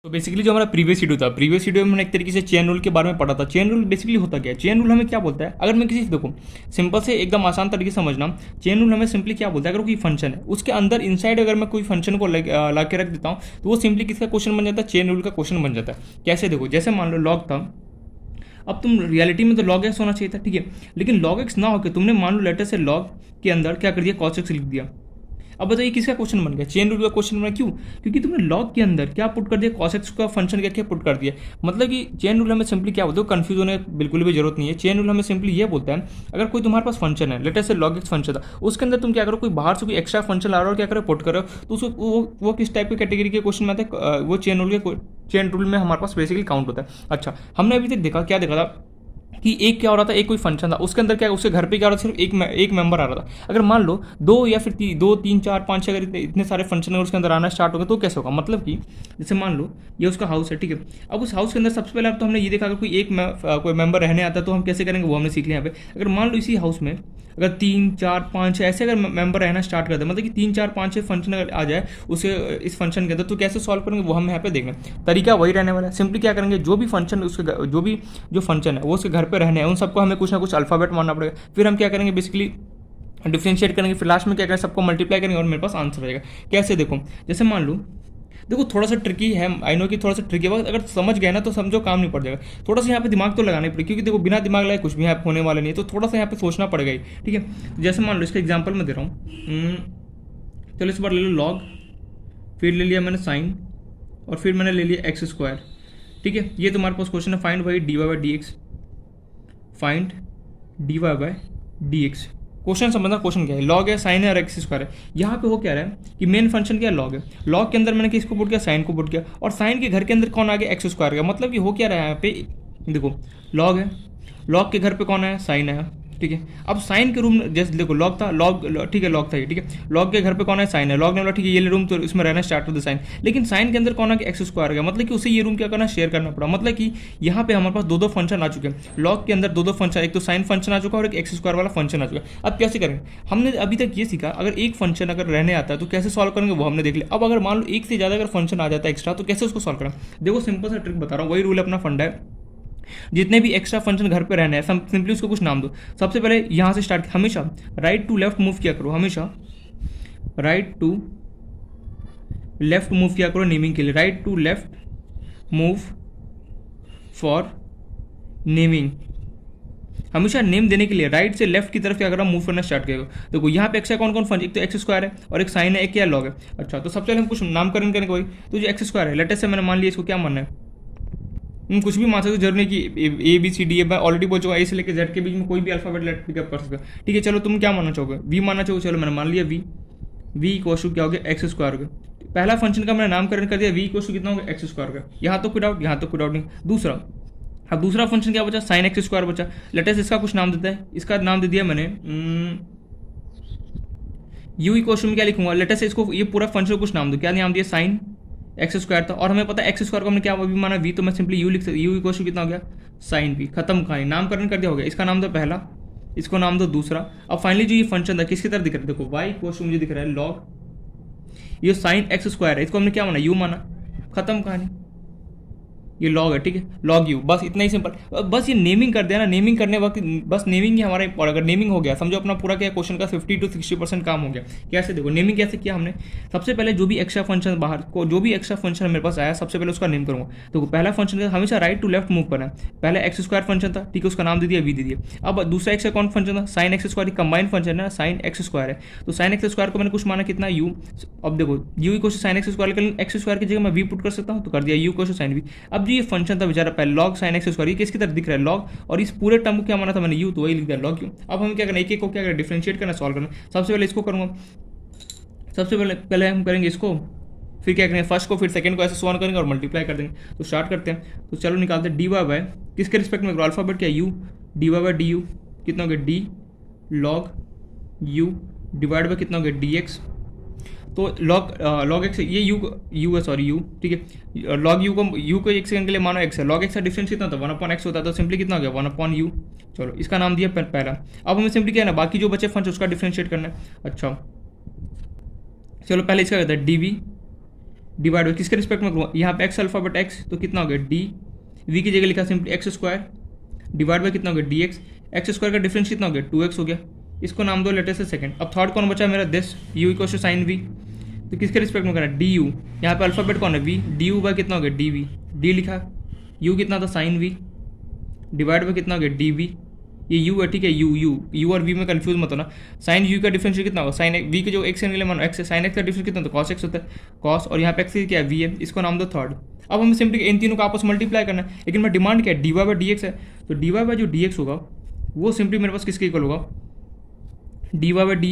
तो बेसिकली जो हमारा प्रीवियस वीडियो था, प्रीवियस वीडियो में मैंने एक तरीके से चेन रूल के बारे में पढ़ा था। चेन रूल बेसिकली होता क्या है? चेन रूल हमें क्या बोलता है? अगर मैं किसी देखो सिंपल से एकदम आसान तरीके से समझना, चेन रूल हमें सिंपली क्या बोलता है, अगर कोई फंक्शन है उसके अंदर इनसाइड अगर मैं कोई फंक्शन को ला के रख देता हूँ तो वो सिंपली किसका क्वेश्चन बन जाता है? चेन रूल का क्वेश्चन बन जाता है। कैसे देखो, जैसे मान लो लॉग था, अब तुम रियलिटी में तो log x होना चाहिए था, ठीक है, लेकिन log x ना होकर तुमने मान लो लेटर से log के अंदर क्या कर दिया, cos x लिख दिया। अब बताइए किसका क्वेश्चन बन गया? चेन रूल का क्वेश्चन बना। क्यों? क्योंकि तुमने log के अंदर क्या पुट कर दिया, cos x का फंक्शन क्या क्या पुट कर दिया। मतलब कि चेन रूल हमें सिंपली क्या बोलते हो, कंफ्यूज होने की बिल्कुल भी जरूरत नहीं है। चेन रूल हमें सिंपली ये बोलता है, अगर कोई तुम्हारे पास फंक्शन है, लेटर से log x फंक्शन था, उसके अंदर तुम क्या करो, कोई बाहर से कोई एक्स्ट्रा फंक्शन ला रहे हो, क्या करो, पुट करो, तो उसको वो किस टाइप की कैटेगरी के क्वेश्चन में आते हैं? वो चेन रूल में हमारे पास बेसिकली काउंट होता है। अच्छा, हमने अभी तक देखा, क्या देखा था कि एक क्या हो रहा था, एक कोई फंक्शन था, उसके अंदर क्या, उसके घर पे क्या हो रहा था, सिर्फ एक मेंबर आ रहा था। अगर मान लो दो या फिर दो तीन चार पाँच छः, अगर इतने सारे फंक्शन अगर उसके अंदर आना स्टार्ट हो गए तो कैसे होगा? मतलब कि जैसे मान लो ये उसका हाउस है, ठीक है, अब उस हाउस के अंदर सबसे पहले तो हमने ये देखा, अगर कोई मेंबर रहने आता है तो हम कैसे करेंगे, वो हमने सीख लिया यहाँ पे। अगर मान लो इसी हाउस में अगर तीन चार पाँच छः ऐसे अगर मेंबर रहना स्टार्ट कर दे, मतलब कि तीन चार पाँच छः फंक्शन अगर आ जाए उसे इस फंक्शन के अंदर, तो कैसे सॉल्व करेंगे वो हम यहाँ पे देखेंगे। तरीका वही रहने वाला है। सिंपली क्या करेंगे, जो भी फंक्शन उसके जो फंक्शन है वो उसके घर पे रहने हैं, उन सबको हमें कुछ ना कुछ अल्फाबेट मानना पड़ेगा। फिर हम क्या करेंगे, बेसिकली डिफ्रेंशिएट करेंगे, फिर लास्ट में क्या करेंगे, सबको मल्टीप्लाई करेंगे और मेरे पास आंसर आएगा। कैसे? देखो, जैसे मान लो, देखो थोड़ा सा ट्रिकी है, आई नो कि थोड़ा सा ट्रिकी है, अगर समझ गए ना तो समझो काम नहीं पड़ जाएगा। थोड़ा सा यहाँ पे दिमाग तो लगाना ही पड़ेगा, क्योंकि देखो बिना दिमाग लगाए कुछ भी यहाँ पे होने वाला नहीं है, तो थोड़ा सा यहाँ पे सोचना पड़ेगा ही, ठीक है। जैसे मान लो इसका एग्जाम्पल मैं दे रहा हूँ, चलो इस बार ले लो लॉग, फिर ले लिया मैंने साइन, और फिर मैंने ले लिया एक्स स्क्वायर, ठीक है। ये तुम्हारे पास क्वेश्चन है, find by d y by d x, find d y by d x. Question समझना, क्वेश्चन क्या है, लॉग है, साइन है और एक्स स्क्वायर है। यहाँ पे हो क्या रहा है कि मेन फंक्शन क्या है, लॉग है। लॉग के अंदर मैंने किसको पुट किया, साइन को पुट किया, और साइन के घर के अंदर कौन आ गया, एक्स स्क्वायर का। मतलब कि हो क्या रहा है यहाँ पे, देखो लॉग है, लॉग के घर पे कौन है, साइन है, ठीक है। अब साइन के रूम, जैसे देखो लॉग था, लॉग ठीक है, लॉग था ये, ठीक है, लॉग के घर पे कौन है, साइन है, लॉग ने बोला ठीक है ये रूम तो इसमें रहना स्टार्ट हो द साइन, लेकिन साइन के अंदर कौन है, एक्स स्क्वायर का। मतलब कि उसे ये रूम क्या करना, शेयर करना पड़ा। मतलब कि यहाँ पे हमारे पास दो फंक्शन आ चुके हैं, लॉग के अंदर दो फंक्शन, एक तो साइन फंक्शन आ चुका है और एक एक्स स्क्वायर वाला फंक्शन आ चुका है। अब कैसे करेंगे? हमने अभी तक ये सीखा, अगर एक फंक्शन अगर रहने आता है तो कैसे सॉल्व करेंगे वो हमने देख लिया। अब अगर मान लो एक से ज़्यादा अगर फंक्शन आ जाता है एक्स्ट्रा, तो कैसे उसको सॉल्व करें? देखो सिंपल सा ट्रिक बता रहा हूँ, वही रूल अपना फंडा है। जितने भी एक्स्ट्रा फंक्शन घर पे रहने हैं, सिंपली उसको कुछ नाम दो। सबसे पहले यहाँ से स्टार्ट, हमेशा राइट टू लेफ्ट मूव किया करो, हमेशा राइट टू लेफ्ट मूव किया करो नेमिंग के लिए, right to left move for naming. हमेशा नेम देने के लिए राइट से लेफ्ट की तरफ क्या करो, मूव करना स्टार्ट करो। देखो यहाँ पे एक्स्ट्रा कौन कौन फंक्शन, एक तो एक्स स्क्वायर है और एक साइन है, एक क्या लॉग है। अच्छा, तो सबसे पहले हम कुछ नामकरण करेंगे भाई। तो जो एक्स स्क्वायर है, लेटेस्ट से मैंने मान लिया, इसको क्या मानना है, कुछ भी मान सकते हो, जरूरी नहीं कि ए बी सी डी है। मैं ऑलरेडी बोल चुका, ए से लेकर जेड के बीच में कोई भी अल्फाबेट लेटर पिकअप कर सकते हो, ठीक है। चलो तुम क्या मानना चाहोगे, वी मानना चाहोगे, चलो मैंने मान लिया वी। वी इक्वल टू क्या हो गया, एक्स स्क्वायर हो गया। पहला फंक्शन का मैंने नामकरण कर दिया, वी इक्वल टू कितना हो गया, एक्स स्क्वायर का। यहाँ तो कोई डाउट, यहाँ तो कोई डाउट नहीं। दूसरा, अब दूसरा फंक्शन क्या बचा, साइन एक्स स्क्वायर बचा। लेटेस्ट इसका कुछ नाम देता है, इसका नाम दे दिया मैंने यू इक्वल टू में क्या लिखूंगा, लेटेस्ट इसको, ये पूरा फंक्शन को कुछ नाम दो, क्या नाम दिया, साइन एक्स स्क्वायर था, और हमें पता है एक्स स्क्वायर को हमने क्या अभी माना, वी, तो मैं सिंपली यू लिख सकता, यू इक्वल टू कितना हो गया, साइन वी। खत्म कहानी, नामकरण कर दिया, हो गया। इसका नाम दो पहला, इसको नाम दो दूसरा। अब फाइनली जो ये फंक्शन था किसकी तरह दिख रहा है, देखो वाई इक्वल टू मुझे दिख रहा है लॉग, ये साइन एक्स स्क्वायर है, इसको हमने क्या माना, यू माना। खत्म कहानी, ये लॉग है, ठीक है, लॉग यू, बस इतना ही सिंपल। बस ये नेमिंग कर देना, नेमिंग करने वक्त बस नेमिंग ही हमारा इंपॉर्टेंट। अगर नेमिंग हो गया, समझो अपना पूरा क्या क्वेश्चन का 50 to 60% काम हो गया। कैसे? देखो नेमिंग कैसे किया हमने, सबसे पहले जो भी एक्स्ट्रा फंक्शन बाहर को, जो भी एक्स्ट्रा फंक्शन मेरे पास आया, सबसे पहले उसका नेम करूंगा। तो पहला फंक्शन हमेशा राइट टू लेफ्ट मूव करना है। पहले एक्स स्क्वायर फंक्शन था, ठीक है, उसका नाम दे दिया, वी दे दिया। अब दूसरा एक्स्ट्रा कौन फंक्शन था, sign x square, combine function है, साइन एक्स स्क्वायर है, तो साइन एक्स स्क्वायर को मैंने कुछ माना कितना, यू। अब देखो u equal to sine x square, लेकिन एक्स स्क्वायर की जगह मैं वी पुट कर सकता हूँ, तो कर दिया u equal to sine v. अब जो ये फंक्शन था बेचारा पहले लॉग साइन एक्स स्क्वायर, ये किसकी तरह दिख रहा है, लॉग, और इस पूरे टर्म को क्या माना था मैंने, यू, तो वही लिख दिया लॉग यू। अब हम क्या करना, एक एक को क्या करना, डिफरेंशिएट करना, सॉल्व करना। सबसे पहले इसको करूँगा, सबसे पहले हम करेंगे इसको, फिर क्या करेंगे, फर्स्ट को, फिर सेकंड को, ऐसे सॉल्व करेंगे और मल्टीप्लाई कर देंगे। तो स्टार्ट करते हैं, तो चलो निकालते हैं डी वाई बाय किसके रिस्पेक्ट में, अल्फाबेट क्या, u, d y by d u कितना हो गया, d log u divide by कितना हो गया, डी एक्स। तो लॉग एक्स, ये यू है, सॉरी यू, ठीक है, लॉग यू को एक सेकंड के लिए मानो एक्स है, लॉग एक्स का डिफरेंस कितना था, 1/x होता है, तो सिंपली कितना हो गया, 1/u। चलो इसका नाम दिया पहला। अब हमें सिंपली क्या है ना, बाकी जो बचे फंक्शन उसका डिफरेंशिएट करना है। अच्छा चलो पहले इसका कहता है डी वी डिवाइड बाई किसके रिस्पेक्ट में करूँगा, यहाँ पे एक्स अल्फाबेट एक्स तो कितना हो गया डी, वी की जगह लिखा simply x square divide by कितना हो गया डी एक्स, एक्स स्क्वायर का डिफरेंस कितना हो गया 2x हो गया, इसको नाम दो लेटर से सेकंड। अब थर्ड कौन बचा मेरा this u equal to sine v, तो किसके रिस्पेक्ट में करना है डी यू, यहाँ पे अल्फाबेट कौन है वी, डी यू बाई कितना हो गया डी वी, डी लिखा, u कितना था साइन वी डिवाइड बाई कितना हो गया डी वी, ये u है ठीक है, u और v में कंफ्यूज मत होना, साइन u का डिफरेंस कितना होगा साइन v के जो x एंगल मानो x है, साइन x का डिफरेंस कितना होता है cos x होता है cos, और यहाँ पे x क्या है v है, इसको नाम दो थर्ड। अब हमें सिंपली इन तीनों का आपस मल्टीप्लाई करना है, लेकिन मैं डिमांड क्या है d y by d x है, तो डी वाई बाई जो डी एक्स होगा वो सिंपली मेरे पास किसके इक्वल होगा, d y by d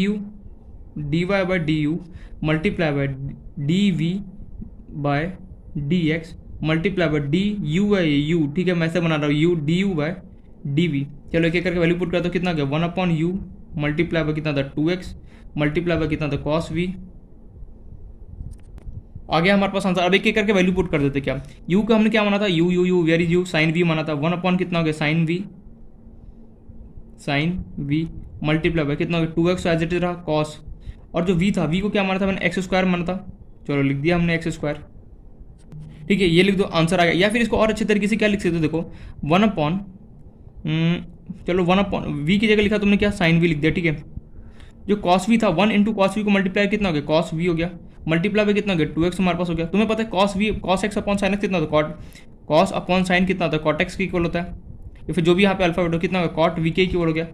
u multiply by d v by d x multiply by d u by u, ठीक है मैं ऐसे बना रहा हूँ u d u by d v. चलो एक एक करके वैल्यू पुट कर तो कितना गया 1/u मल्टीप्लाई बाई कितना था 2x मल्टीप्लाई बाई कितना था cos v, आ गया हमारे पास आंसर। अब एक एक करके वैल्यू पुट कर देते क्या, u का हमने क्या माना था u very u sine v माना था, 1 कितना हो गया साइन v मल्टीप्लाई बाई कितना हो गया 2x एज इट इज रहा cos, और जो v था v को क्या माना था मैंने एक्स स्क्वायर माना था, चलो लिख दिया हमने एक्स स्क्वायर, ठीक है ये लिख दो आंसर आ गया। या फिर इसको और अच्छे तरीके से क्या लिख सकते हो, देखो 1 चलो 1 v की जगह लिखा तुमने क्या साइन v लिख दिया, ठीक है जो cos v था 1 इंटू cos v को मल्टीप्लाई कितना हो गया cos v हो गया, मल्टीप्लाई बाई कितना हो गया 2x हमारे पास हो गया। तुम्हें पता है cos x upon sine x कितना होता है cos अपॉन साइन कितना होता है cot x के इक्वल होता है, या फिर जो भी यहाँ पे अल्फाबेट हो कितना हो गया cot v के इक्वल हो गया,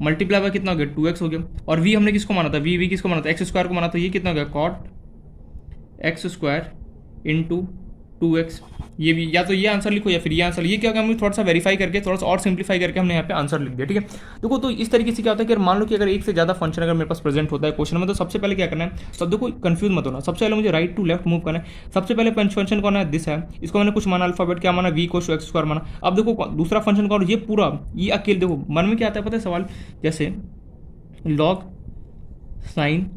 मल्टीप्लाई बाई कितना हो गया 2x हो गया, और v हमने किसको माना था v किसको माना था एक्स स्क्वायर को माना था, ये कितना हो गया cot x square into 2x, ये भी या तो ये आंसर लिखो या फिर ये आंसर, ये क्या हमने थोड़ा सा वेरीफाई करके थोड़ा सा और सिंप्लीफाई करके हमने यहाँ पे आंसर लिख दिया, ठीक है। देखो तो इस तरीके से क्या होता है कि मान लो कि अगर एक से ज़्यादा फंक्शन अगर मेरे पास प्रेजेंट होता है क्वेश्चन में, तो सबसे पहले क्या करना है, सब देखो कंफ्यूज मत होना, सबसे पहले मुझे राइट टू लेफ्ट मूव करना है। सबसे पहले फंक्शन कौन है दिस है, इसको मैंने कुछ माना अल्फाबेट क्या माना v को एक्स स्क्वायर माना। अब देखो दूसरा फंक्शन कौन, ये पूरा ये अकेले देखो मन में क्या आता है पता है सवाल, जैसे लॉग साइन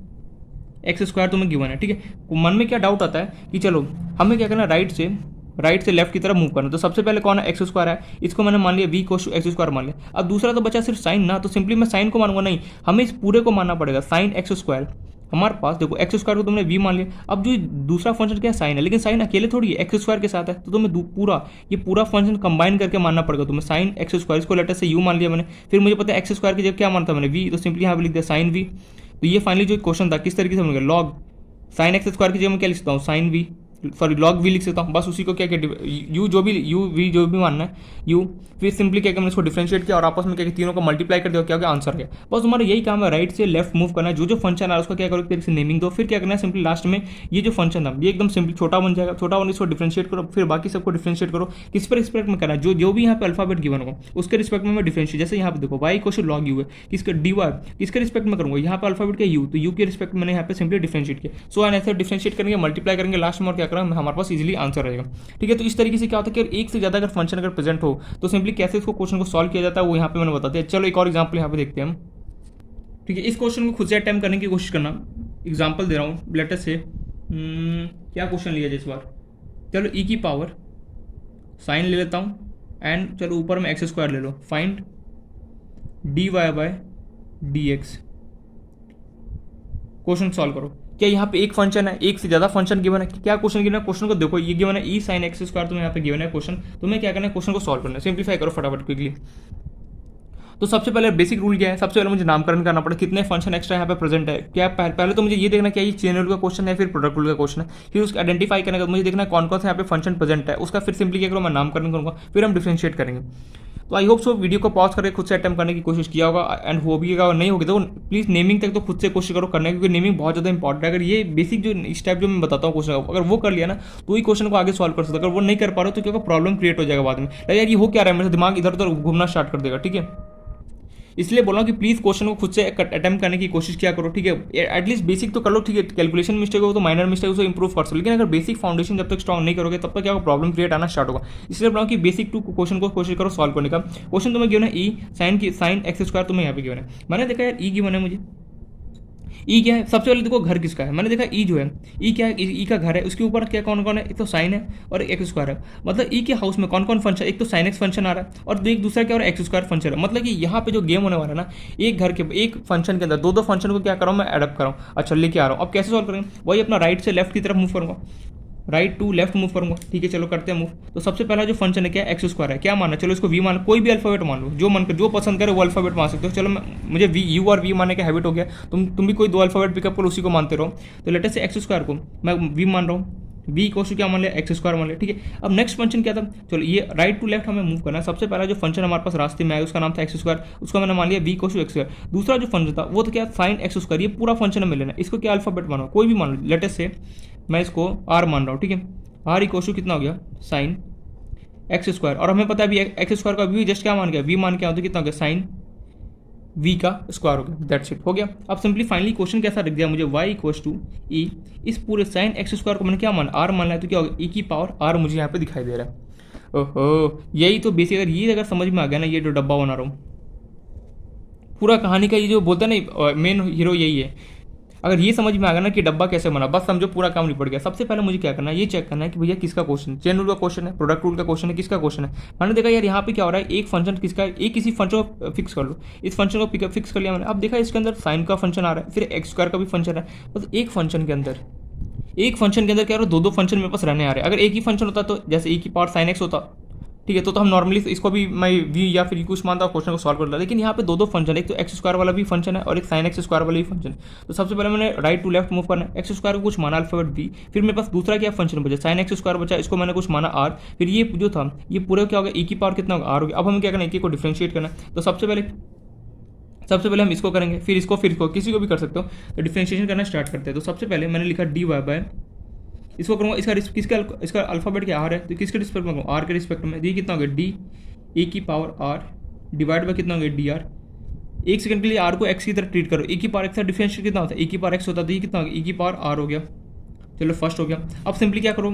एक्स स्क्वायर तुम्हें गिवन है, ठीक है मन में क्या डाउट आता है कि चलो हमें क्या करना राइट से लेफ्ट की तरफ मूव करना, तो सबसे पहले कौन है एक्स स्क्वायर है, इसको मैंने मान लिया v को एक्स स्क्वायर मान लिया। अब दूसरा तो बचा सिर्फ साइन ना, तो सिंपली मैं साइन को मानूंगा नहीं, हमें इस पूरे को मानना पड़ेगा साइन एक्स स्क्वायर। हमारे पास देखो एक्स स्क्वायर को तुमने v मान लिया, अब जो दूसरा फंक्शन क्या है साइन है, लेकिन साइन अकेले थोड़ी है एक्स स्क्वायर के साथ है, तो तुम्हें पूरा फंक्शन कंबाइन करके मानना पड़ेगा तुम्हें साइन एक्स स्क्वायर, इसको लेटर से u मान लिया मैंने, फिर मुझे पता है एक्स स्क्वायर की जगह क्या मानता मैंने v, तो सिंपली यहाँ पे लिख दिया साइन v। तो ये फाइनली जो क्वेश्चन था किस तरीके से बनेगा, लॉग साइन एक्स स्क्वायर की जगह मैं क्या लिख सकता हूँ sine v, sorry log v लिख सकता हूँ, बस उसी को क्या यू वी जो भी मानना है यू, फिर सिंपली क्या हमने इसको डिफरेंशिएट किया और आपस में क्या तीनों को मल्टीप्लाई कर दिया, क्या क्या आंसर है। बस तुम्हारा यही काम है राइट से लेफ्ट मूव करना है, जो फंक्शन आ रहा है उसका क्या करो एक तरीके से नेमिंग दो, फिर क्या करना है सिंपली लास्ट में ये जो फंक्शन था ये एकदम सिंपली छोटा बन जाएगा, छोटा बन इसको डिफरेंशिएट करो, फिर बाकी सबको डिफरेंशिएट करो, किस पर रिस्पेक्ट में करना है जो भी यहाँ पे अल्फाबेट गिवन होगा उसके रिस्पेक्ट में मैं डिफरेंशिएट, जैसे यहाँ पे देखो वाई क्वेश्चन लॉग यू है, किसका डी वाई किसके रिस्पेक्ट में करूँगा, यहाँ पे अल्फाबेट का यू, तो यू के रिस्पेक्ट मैंने यहाँ पे सिंपली डिफरेंशिएट किया। सो एंड ऐसे डिफरेंशिएट करेंगे मल्टीप्लाई करेंगे लास्ट में और क्या करेंगे हमारे पास इजीली आंसर रहेगा, ठीक है। तो इस तरीके से क्या होता है कि एक से ज़्यादा अगर फंक्शन अगर प्रेजेंट हो तो सिंपली कैसे इसको क्वेश्चन को सॉल्व किया जाता है वो यहाँ पे मैंने बताते हैं। चलो एक और एग्जांपल यहाँ पे देखते हैं हम, ठीक है। इस क्वेश्चन को खुद से अटेम्प्ट करने की कोशिश करना, एग्जांपल दे रहा हूँ लेटर से क्या क्वेश्चन लिया जाए इस बार, चलो e की पावर साइन ले लेता हूँ एंड चलो ऊपर में एक्स स्क्वायर ले लो, find dy by dx, question solve करो। क्या यहाँ पे एक फंक्शन है, एक से ज्यादा फंक्शन गिवन है, क्या क्वेश्चन गिवन है, क्वेश्चन को देखो ये गिवन है ई साइन एक्स स्क्वायर, तुम्हें यहाँ पे गिवन है क्वेश्चन, तुम्हें क्या करना है क्वेश्चन को सॉल्व करना है, सिंप्लीफाई करो फटाफट क्विकली। तो सबसे पहले बेसिक रूल क्या है, सबसे पहले मुझे नामकरण करना पड़ेगा कितने फंक्शन एक्स्ट्रा यहाँ पे प्रेजेंट है, क्या पहले तो मुझे ये देखना क्या ये चेन रूल का क्वेश्चन है फिर प्रोडक्ट रूल का क्वेश्चन है, फिर उसको आइडेंटिफाई करने का मुझे देखना है कौन कौन से यहाँ पे फंक्शन प्रेजेंट है, उसका फिर सिंपली क्या करूँ मैं नामकरण करूँगा, फिर हम डिफरेंशिएट करेंगे। तो आई होप सो वीडियो को पॉज करके खुद से अटेम्प्ट करने की कोशिश किया होगा एंड हो भी और नहीं होगी तो प्लीज नेमिंग तक तो खुद से कोशिश करो करने की, क्योंकि नेमिंग बहुत ज़्यादा इंपॉर्टेंट है। अगर ये बेसिक जो स्टेप जो मैं बताता हूँ क्वेश्चन अगर वो कर लिया ना तो ही क्वेश्चन को आगे सॉल्व कर सकते, अगर वो नहीं कर पा रहे तो क्या प्रॉब्लम क्रिएट हो जाएगा बाद में, यार ये हो क्या रहा है, मेरा दिमाग इधर उधर घूमना स्टार्ट कर देगा, ठीक है। इसलिए बोला कि प्लीज़ क्वेश्चन को खुद से अटेम्प्ट करने की कोशिश किया करो, ठीक है। एटलीस्ट बेसिक तो कर लो, ठीक है। कैलकुलेशन मिस्टेक हो तो माइनर मिस्टेक उसको इंप्रूव कर सकते, लेकिन अगर बेसिक फाउंडेशन जब तक स्ट्रॉन्ग नहीं करोगे तब तक क्या प्रॉब्लम क्रिएट आना स्टार्ट होगा। इसलिए बोला कि बेसिक टू क्वेश्चन को कोशिश करो सॉल्व करने का। क्वेश्चन तुम्हें गिवन है ई साइन एक्स स्क्वायर, तुम्हें यहाँ पे गिवन है, मैंने देखा यार ई गिवन है मुझे, ई क्या है, सबसे पहले देखो घर किसका है, मैंने देखा ई जो है ई क्या है, ई का घर है, उसके ऊपर क्या कौन कौन है, एक तो साइन है और एक्स स्क्वायर है, मतलब ई के हाउस में कौन कौन फंक्शन, एक तो साइन एक्स फंक्शन आ रहा है और एक दूसरा क्या हो रहा है एक्स स्क्वायर फंक्शन है। मतलब कि यहाँ पे जो गेम होने वाला है ना, एक घर के एक फंक्शन के अंदर दो फंक्शन को क्या कर रहा हूँ मैं एडप्ट कर रहा हूँ। अच्छा लेके आ रहा हूँ, अब कैसे सॉल्व करेंगे, वही अपना राइट से लेफ्ट की तरफ मूव करूँगा, राइट टू लेफ्ट मूव करूंगा, ठीक है चलो करते हैं मूव। तो सबसे पहला जो फंक्शन है क्या, एक्स स्क्वायर है, क्या माना, चलो इसको वी मान, कोई भी अल्फाबेट मान लो, जो मन कर, जो पसंद करे वो अल्फाबेट मान सकते हो। चलो मुझे वी, यू और वी मानने का हैबिट हो गया, तुम भी कोई दो अल्फाबेट पिकअप करो, उसी को मानते रहो। तो लेटेस्ट से एक्स स्क्वायर को मैं वी मान रहा हूँ, वी इक्वल टू क्या मान लिया, एक्स स्क्वायर मान लिया, ठीक है। अब नेक्स्ट फंक्शन क्या था, चलो ये राइट टू लेफ्ट हमें मूव करना है। सबसे पहला जो फंक्शन हमारे पास रास्ते में आया उसका नाम था एक्स स्क्वायर, उसका मैंने मान लिया v equal to x square. दूसरा जो फंक्शन था वो तो क्या, साइन एक्स स्क्वायर, ये पूरा फंक्शन हमें लेना है। इसको क्या अल्फाबेट मानो, कोई भी मान लो, लेटेस्ट से मैं इसको आर मान रहा हूँ, ठीक है। आर इक्वल टू कितना हो गया, साइन एक्स स्क्वायर, और हमें पता है अभी एक्स स्क्वायर का वी जस्ट क्या मान गया, वी मान के, तो कितना हो गया, साइन वी का स्क्वायर हो गया, दैट्स इट, हो गया। अब सिंपली फाइनली क्वेश्चन कैसा रख दिया मुझे, y इक्वल टू ई, इस पूरे साइन एक्स स्क्वायर को मैंने क्या माना, आर मान लिया, तो क्या होगा, ई की पावर आर मुझे यहाँ पे दिखाई दे रहा है। ओहो, यही तो बेसिक, अगर ये अगर समझ में आ गया ना, ये जो डब्बा बना रहा हूँ, पूरा कहानी का ये जो बोलता है ना मेन हीरो यही है। अगर ये समझ में आ गया ना कि डब्बा कैसे बना, बस समझो पूरा काम निपट गया। सबसे पहले मुझे क्या करना है, ये चेक करना है कि भैया किसका क्वेश्चन, चेन रूल का क्वेश्चन है, प्रोडक्ट रूल का क्वेश्चन है, किसका क्वेश्चन है। मैंने देखा यार यहाँ पे क्या हो रहा है, एक फंक्शन किसका, एक किसी फंक्शन को फिक्स कर लो, इस फंक्शन को पिकअप फिक्स कर लिया मैंने। अब देखा इसके अंदर साइन का फंक्शन आ रहा है, फिर एक्स स्क्वायर का भी फंक्शन है, बस एक फंक्शन के अंदर क्या हो रहा है, दो फंक्शन मेरे पास रहने आ रहे हैं। अगर एक ही फंक्शन होता तो जैसे ई की पावर साइन एक्स होता, ठीक है, तो हम नॉर्मली इसको भी मैं वी या फिर कुछ मानता हूँ, क्वेश्चन को सॉल्व करता। लेकिन यहाँ पे दो फंक्शन, एक तो एक्स स्क्वायर वाला भी फंक्शन है और एक साइन एक्स स्क्वायर वाला भी फंक्शन। तो सबसे पहले मैंने राइट टू लेफ्ट मूव करना है, एक्स स्क्वायर को कुछ माना अल्फाबेट वी, फिर मेरे पास दूसरा क्या फंक्शन बचा, साइन एक्स स्क्वायर बचा, इसको मैंने कुछ माना आर, फिर ये जो था ये पूरा क्या होगा, ई की पावर कितना होगा, आर हो गया। अब हमें क्या करना है, एक को डिफ्रेंशिएट करना है। तो सबसे पहले हम इसको करेंगे, फिर इसको किसी को भी कर सकते हो। तो डिफ्रेंशिएशन करना स्टार्ट करते हैं। तो सबसे पहले मैंने लिखा डी वाई बाय, इसको करूँगा, इसका अल्फाबेट क्या आर है, तो किसके रिस्पेक्ट में आर के रिस्पेक्ट में, ये कितना हो गया, डी ए की पावर आर डिवाइड बाय कितना हो गया, डी आर। एक सेकंड के लिए आर को एक्स की तरह ट्रीट करो, ए की पावर एक्स का डिफरेंशियल कितना होता है, ए की पावर एक्स होता है, तो ये कितना हो गया, ए की पावर आर हो गया। चलो फर्स्ट हो गया। अब सिंपली क्या करो,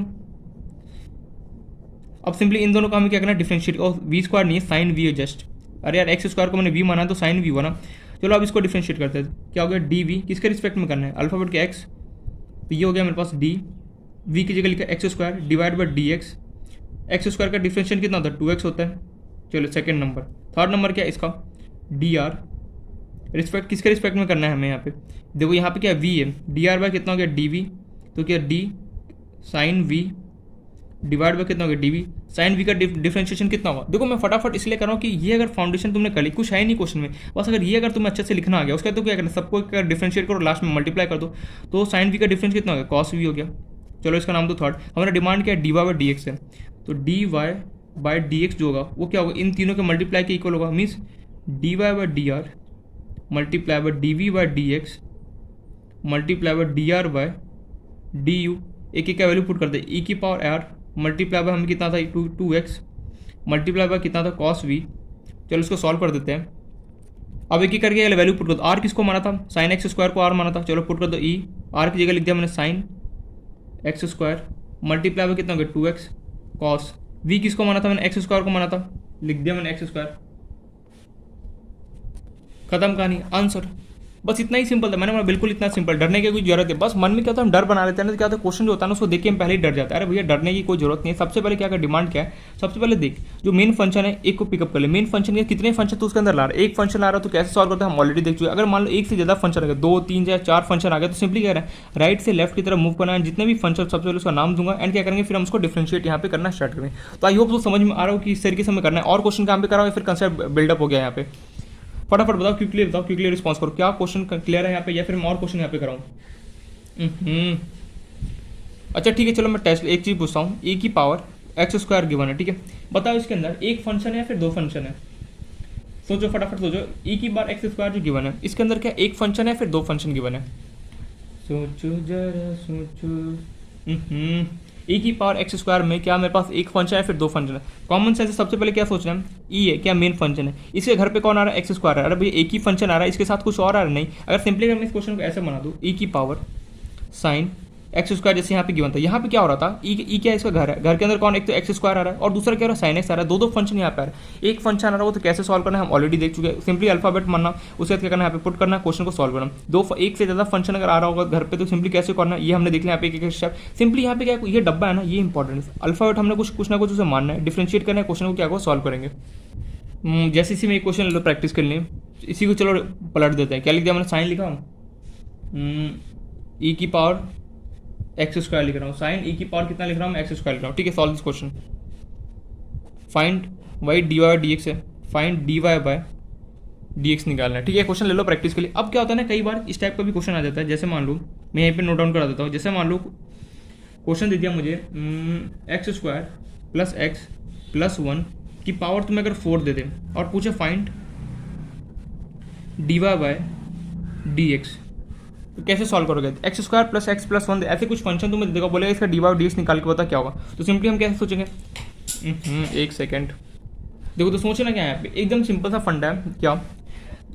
अब सिंपली इन दोनों का हमें क्या करना है, डिफरेंशिएट, और वी स्क्वायर नहीं है, साइन वी है जस्ट। अरे यार एक्स स्क्वायर को मैंने वी माना तो साइन वी बना। चलो अब इसको डिफरेंशिएट करते हैं, क्या हो गया, डी वी, किसके रिस्पेक्ट में करना है, अल्फाबेट के एक्स, तो ये हो गया मेरे पास डी, वी की जगह लिखा x square divide by d x. X square का डिफरेंशियल कितना होता है, 2x होता है। चलो सेकंड नंबर, थर्ड नंबर क्या है इसका, डी आर, रिस्पेक्ट किसके रिस्पेक्ट में करना है हमें, यहाँ पे देखो, यहाँ पे क्या वी है, डी आर बाय कितना हो गया, डी वी, तो क्या d sine v divide by कितना हो गया, डी वी, साइन वी का डिफरेंशिएशन कितना होगा। देखो मैं फटाफट इसलिए कर रहा हूँ कि ये अगर फाउंडेशन तुमने कर ली, कुछ है नहीं क्वेश्चन में, बस अगर ये अगर तुम्हें अच्छे से लिखना आ गया, उसका तो क्या करना, सबको डिफरेंशिएट करो, लास्ट में मल्टीप्लाई कर दो, तो साइन वी का डिफरेंस कितना हो गया, कॉस वी हो गया। चलो इसका नाम दो थर्ड। हमारा डिमांड क्या है, d y by d x है, तो d y by d x जो होगा वो क्या होगा, इन तीनों के मल्टीप्लाई के इक्वल होगा, means d y by d r multiply by d v by d x multiply by d r by d u. एक एक का वैल्यू पुट करते हैं, ई की पावर आर मल्टीप्लाई बाई हमें कितना था, टू एक्स मल्टीप्लाई बाई कितना था, कॉस वी। चलो इसको सॉल्व कर देते हैं। अब एक एक करके वैल्यू पुट कर दो। आर किसको माना था, साइन एक्स स्क्वायर को आर माना था, चलो पुट कर दो, ई आर की जगह लिख दिया मैंने sign x square multiply by कितना हो गया, 2x कॉस। वी किसको माना था मैंने, एक्स स्क्वायर को माना था, लिख दिया मैंने एक्स स्क्वायर, खत्म कहानी, आंसर। बस इतना ही सिंपल था, मैंने बोला बिल्कुल इतना सिंपल, डरने की कोई जरूरत है। बस मन में क्या होता है, हम डर बना लेते हैं ना, तो क्या होता है क्वेश्चन जो होता है ना उसको देख के हम पहले ही डर जाता है। अरे भैया डरने की कोई जरूरत नहीं है। सबसे पहले क्या कर, डिमांड क्या है, सबसे पहले देख जो मेन फंक्शन है एक को पिकअप कर ले। मेन फंक्शन के कितने फंक्शन तो उसके अंदर ला रहा है, एक फंक्शन ला रहा है तो कैसे सॉल्व करते हैं हम ऑलरेडी देख चुके। अगर मान लो एक से ज्यादा फंक्शन आ गया, 2 3 या 4 फंक्शन आ गया, तो सिंपली क्या है, राइट से लेफ्ट की तरफ मूव करना है। जितने भी फंक्शन सबसे पहले उसका नाम दूंगा एंड क्या करेंगे, फिर हम उसको डिफरेंशिएट यहाँ पे करना स्टार्ट करेंगे। तो आई होप तो समझ में आ रहा हो कि इस तरीके से हमें करना है। और क्वेश्चन कहाँ पे करा हुआ है, फिर कंसेप्ट बिल्डअप हो गया यहाँ पे। फटाफट बताओ, क्विकली रिस्पॉन्स करो, क्या क्वेश्चन क्लियर है यहाँ पे, या फिर मैं और क्वेश्चन यहाँ पे कराऊँ। अच्छा ठीक है, चलो मैं टेस्ट एक चीज़ पूछता हूँ। ए की पावर एक्स स्क्वायर गिवन है, ठीक है, बताओ इसके अंदर एक फंक्शन है या फिर दो फंक्शन है। सोचो फटाफट सोचो, ए की बार एक्स स्क्वायर जो गिवन है, इसके अंदर क्या एक फंक्शन है या फिर दो फंक्शन गिवन है, सोचो जरा सोचो। ए की पावर एक्स स्क्वायर में क्या मेरे पास एक फंक्शन है फिर दो फंक्शन है। कॉमन सेंस से सबसे पहले क्या सोचना है, ई है क्या मेन फंक्शन है, इसके घर पे कौन आ रहा है, एक्स स्क्वायर है। अरे भाई एक ही फंक्शन आ रहा है, इसके साथ कुछ और आ रहा है नहीं। अगर सिंपली मैं इस क्वेश्चन को ऐसे बना दूँ, ई की पावर साइन एक्स स्क्वायर जैसे यहाँ पे गिवन था, यहाँ पे क्या हो रहा था, ई क्या इसका घर है, घर के अंदर कौन, एक तो एक्स स्क्वायर आ रहा है और दूसरा क्या हो रहा है, साइन एक्स आ रहा है। दो फंक्शन यहाँ पे आ रहा है, एक फंक्शन आ रहा है वो तो कैसे सॉल्व करना है हम ऑलरेडी देख चुके हैं। सिंपली अल्फाबेट मानना, उसके बाद क्या करना है, यहाँ पे पुट करना, क्वेश्चन को सॉल्व करना। एक से ज्यादा फंक्शन अगर आ रहा होगा घर पे तो सिंपली कैसे करना है ये हमने देख लिया यहाँ पे एक स्टेप। सिंपली यहाँ पे क्या ये डब्बा है ना, ये इंपॉर्टेंट है। अल्फाबेट हमने कुछ ना कुछ उसे मानना है, डिफरेंशिएट करना है, क्वेश्चन को क्या सॉल्व करेंगे। जैसे इसी में एक क्वेश्चन ले लो, प्रैक्टिस कर लें, इसी को चलो पलट देते हैं। क्या लिख दिया मैंने, साइन लिखा ई की पावर एक्स स्क्वायर लिख रहा हूँ, साइन ई की पावर कितना लिख रहा हूँ मैं, एक्स स्क्वायर लिख रहा हूँ। ठीक है, solve this question. Find y d y d x है, find d y by d x निकालना है। ठीक है, क्वेश्चन ले लो प्रैक्टिस के लिए। अब क्या होता है ना, कई बार इस टाइप का भी क्वेश्चन आ जाता है, जैसे मान लो मैं यहीं पे नोट डाउन करा देता हूँ। जैसे मान लो क्वेश्चन दे दिया मुझे x square plus x plus 1 की पावर तुम्हें अगर 4 दे दे और पूछे find d y by d x, तो कैसे सॉल्व करोगे? X square plus x plus 1 ऐसे कुछ फंक्शन तुम्हें देखो, बोलेगा इसका डी वाई डी एक्स निकाल के बता क्या होगा। तो सिंपली हम कैसे सोचेंगे, एक सेकेंड देखो, तो सोचना क्या है यहाँ पे, एकदम सिंपल सा फंडा है। क्या,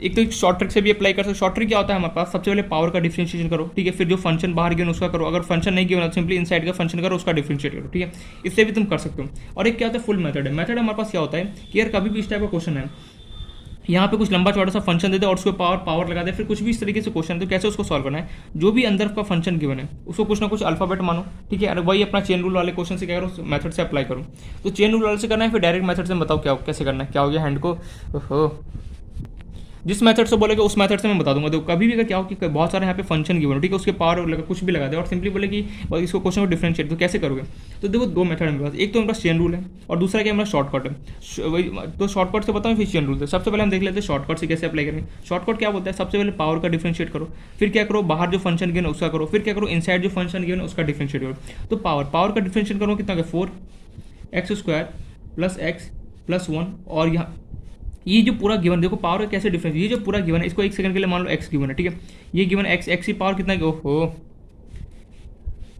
एक तो शॉर्ट ट्रिक से भी अप्लाई कर सकते हो। शॉर्ट ट्रिक क्या होता है हमारे पास, सबसे पहले पावर का डिफरेंशिएशन करो। ठीक है, फिर जो फंक्शन बाहर गिवन उसका करो, अगर फंक्शन नहीं गिवन तो सिंपली इनसाइड का फंक्शन करो, उसका डिफरेंशिएट करो। ठीक है, इससे भी तुम कर सकते हो। और एक क्या होता है, फुल मेथड है। मेथड हमारे पास क्या होता है कि यार कभी भी इस टाइप का क्वेश्चन है, यहाँ पे कुछ लंबा चौड़ा सा फंक्शन देते और उसको पावर लगा दे, फिर कुछ भी इस तरीके से क्वेश्चन, तो कैसे उसको सॉल्व करना है, जो भी अंदर का फंक्शन गिवन है उसको कुछ ना कुछ अल्फाबेट मानो। ठीक है, अरे वही अपना चेन रूल वाले क्वेश्चन से क्या करो, मेथड से अप्लाई करो। तो चेन रूल वाले से करना है, फिर डायरेक्ट मेथड से बताओ क्या कैसे करना है। क्या हो गया हैंड को, जिस मेथड से बोलेगा उस मेथड से मैं बता दूंगा। तो कभी भी अगर क्या हो कि बहुत सारे यहाँ पे फंक्शन गिवन हो, ठीक है, उसके पावर लगा कुछ भी लगा दे और सिंपली बोले कि इसको क्वेश्चन को डिफरेंशिएट, तो कैसे करोगे? तो देखो दो मेथड है मेरे पास, एक तो मेरे पास चेन रूल है और दूसरा क्या मेरा शॉर्टकट है। वही तो शॉर्टकट से बताऊँ फिर चेन रूल से। सबसे पहले हम देख लेते हैं शॉर्टकट से कैसे अप्लाई करेंगे। शॉर्टकट क्या बोलता है, सबसे पहले पावर का डिफरेंशिएट करो, फिर क्या करो बाहर जो फंक्शन गिवन उसका करो, फिर क्या करो इनसाइड जो फंक्शन गिवन उसका डिफरेंशिएट करो। तो पावर का डिफरेंशिएट करो कितना, 4 x square plus x plus 1, और यहाँ ये जो पूरा गिवन देखो पावर का कैसे डिफरेंस, ये जो पूरा गिवन है इसको एक सेकंड के लिए मान लो एक्स गिवन है। ठीक है, ये गिवन एक्स, एक्स की पावर कितना, ओहो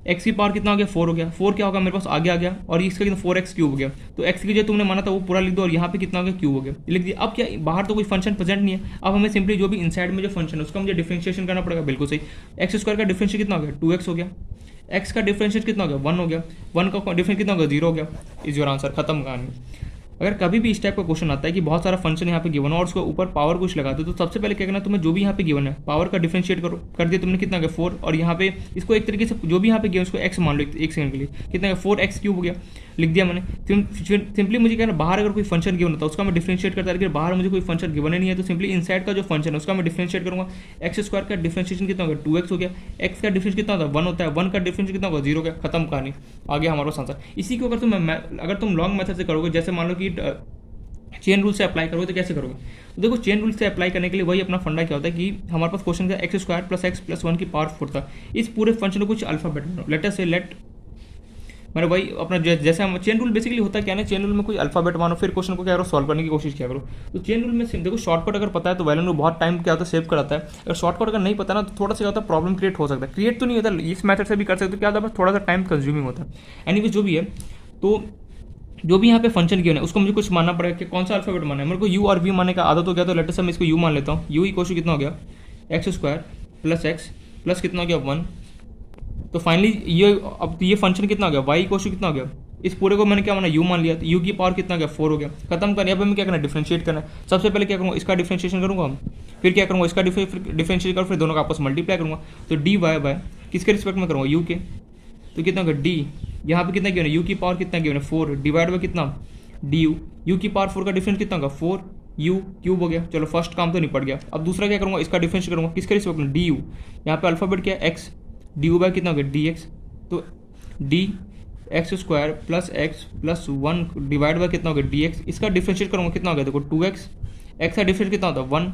एक्स की पावर कितना हो गया, 4 हो गया। 4 क्या होगा मेरे पास आगे आ गया, और इसका कितना 4x क्यूब हो गया। तो एक्स की जो तुमने माना था वो पूरा लिख दो, और यहाँ पे कितना हो गया, क्यूब हो गया, लिख दिया। अब क्या बाहर तो कोई फंक्शन प्रेजेंट नहीं है, अब हमें सिंपली जो भी इनसाइड में जो फंक्शन है उसका मुझे डिफरेंशिएशन करना पड़ेगा। बिल्कुल सही, एक्स स्क्वायर का डिफरेंशिएट कितना हो गया, 2x हो गया। एक्स का डिफरेंशिएट कितना हो गया, 1 हो गया। 1 का डिफरेंस कितना हो गया, 0 हो गया। इज योर आंसर, खत्म कहानी। अगर कभी भी इस टाइप का क्वेश्चन आता है कि बहुत सारा फंक्शन यहाँ पे गिवन है और उसके ऊपर पावर कुछ लगाते, तो सबसे पहले क्या करना, तुम्हें जो भी यहाँ पे गिवन है पावर का डिफरेंशिएट करो, कर दिया तुमने कितना गया 4, और यहाँ पे इसको एक तरीके से जो भी यहाँ पे गिवन उसको x मान लो एक सेकंड के लिए, कितना गया 4x क्यूब हो गया, लिख दिया मैंने। सिंपली मुझे क्या बाहर अगर कोई फंक्शन गिवन होता है उसका मैं डिफरेंशिएट करता है, लेकिन बाहर मुझे कोई फंक्शन गिवन नहीं है, तो सिंपली इनसाइड का जो फंक्शन है उसका मैं डिफरेंशिएट करूँगा। एक्स स्क्वायर का डिफरेंशिएशन कितना होगा, 2x हो गया। एक्स का डिफरेंस कितना होता है, 1 होता है। 1 का डिफरेंस कितना होगा, 0 हो गया, खत्म कहानी, आ गया हमारे पास आंसर। इसी को अगर तुम लॉन्ग मेथड से करोगे, जैसे मान लो कि चेन रूल से अप्लाई करोगे, तो कैसे करोगे? तो देखो चेन रूल से अप्लाई करने के लिए वही अपना फंडा क्या होता है कि हमारे पास क्वेश्चन का x square plus x plus 1 की पावर 4 था। इस पूरे फंक्शन को कुछ अल्फाबेट में लेट अस से मैंने वही अपना जैसे हम चेन रूल बेसिकली होता है क्या ना, चेन रूल में कोई अल्फाबेट मानो, फिर क्वेश्चन को क्या करो सॉल्व करने की कोशिश क्या करो। तो चेन रूल में देखो शॉर्टकट अगर पता है तो वैल्यू बहुत टाइम क्या होता है सेव कराता है। अगर शॉर्टकट अगर नहीं पता ना तो थोड़ा सा क्या होता है प्रॉब्लम क्रिएट हो सकता है। क्रिएट तो नहीं होता, इस मेथड से भी कर सकते हो, क्या होता है बस थोड़ा सा टाइम कंज्यूमिंग होता है। एनीवेज जो भी है, तो जो भी यहाँ पे फंक्शन गिवन है उसको मुझे कुछ मानना पड़ेगा कि कौन सा अल्फाबेट माना है। मेरे को यू और वी मानने का आदत हो गया, तो लेटर से मैं इसको यू मान लेता हूँ। यू इक्वल टू कितना हो गया, x square plus x plus कितना हो गया 1। तो फाइनली ये फंक्शन कितना हो गया, वाई इक्वल टू कितना हो गया, इस पूरे को मैंने क्या माना यू मान लिया, तो यू की पावर कितना गया 4 हो गया, खत्म कर। यहाँ पे मैं क्या करना है डिफरेंशिएट करना है। सबसे पहले क्या करूँगा, इसका डिफरेंशिएशन करूँगा, फिर क्या करूँगा इसका डिफरेंशिएट कर, फिर दोनों का आपस मल्टीप्लाई करूँगा। तो डी वाई बाय किसके रिस्पेक्ट में करूँगा, यू के, तो कितना होगा डी, यहाँ पे कितना गिवन है यू की पावर कितना गिवन है 4 डिवाइड बाय कितना डी यू, यू की पावर 4 का डिफरेंस कितना होगा 4 यू क्यूब हो गया। चलो फर्स्ट काम तो निपट गया। अब दूसरा क्या करूँगा, इसका डिफरेंस करूँगा किसके रिस्पेक्ट में, डी यू, यहाँ पे अल्फाबेट क्या है एक्स, डी यू बाय कितना हो गया डी एक्स, तो D x square plus x plus 1 divide by कितना हो गया डी एक्स, इसका डिफरेंशिएट करूँगा कितना हो गया देखो 2x, एक्स का डिफरेंस कितना होता है 1,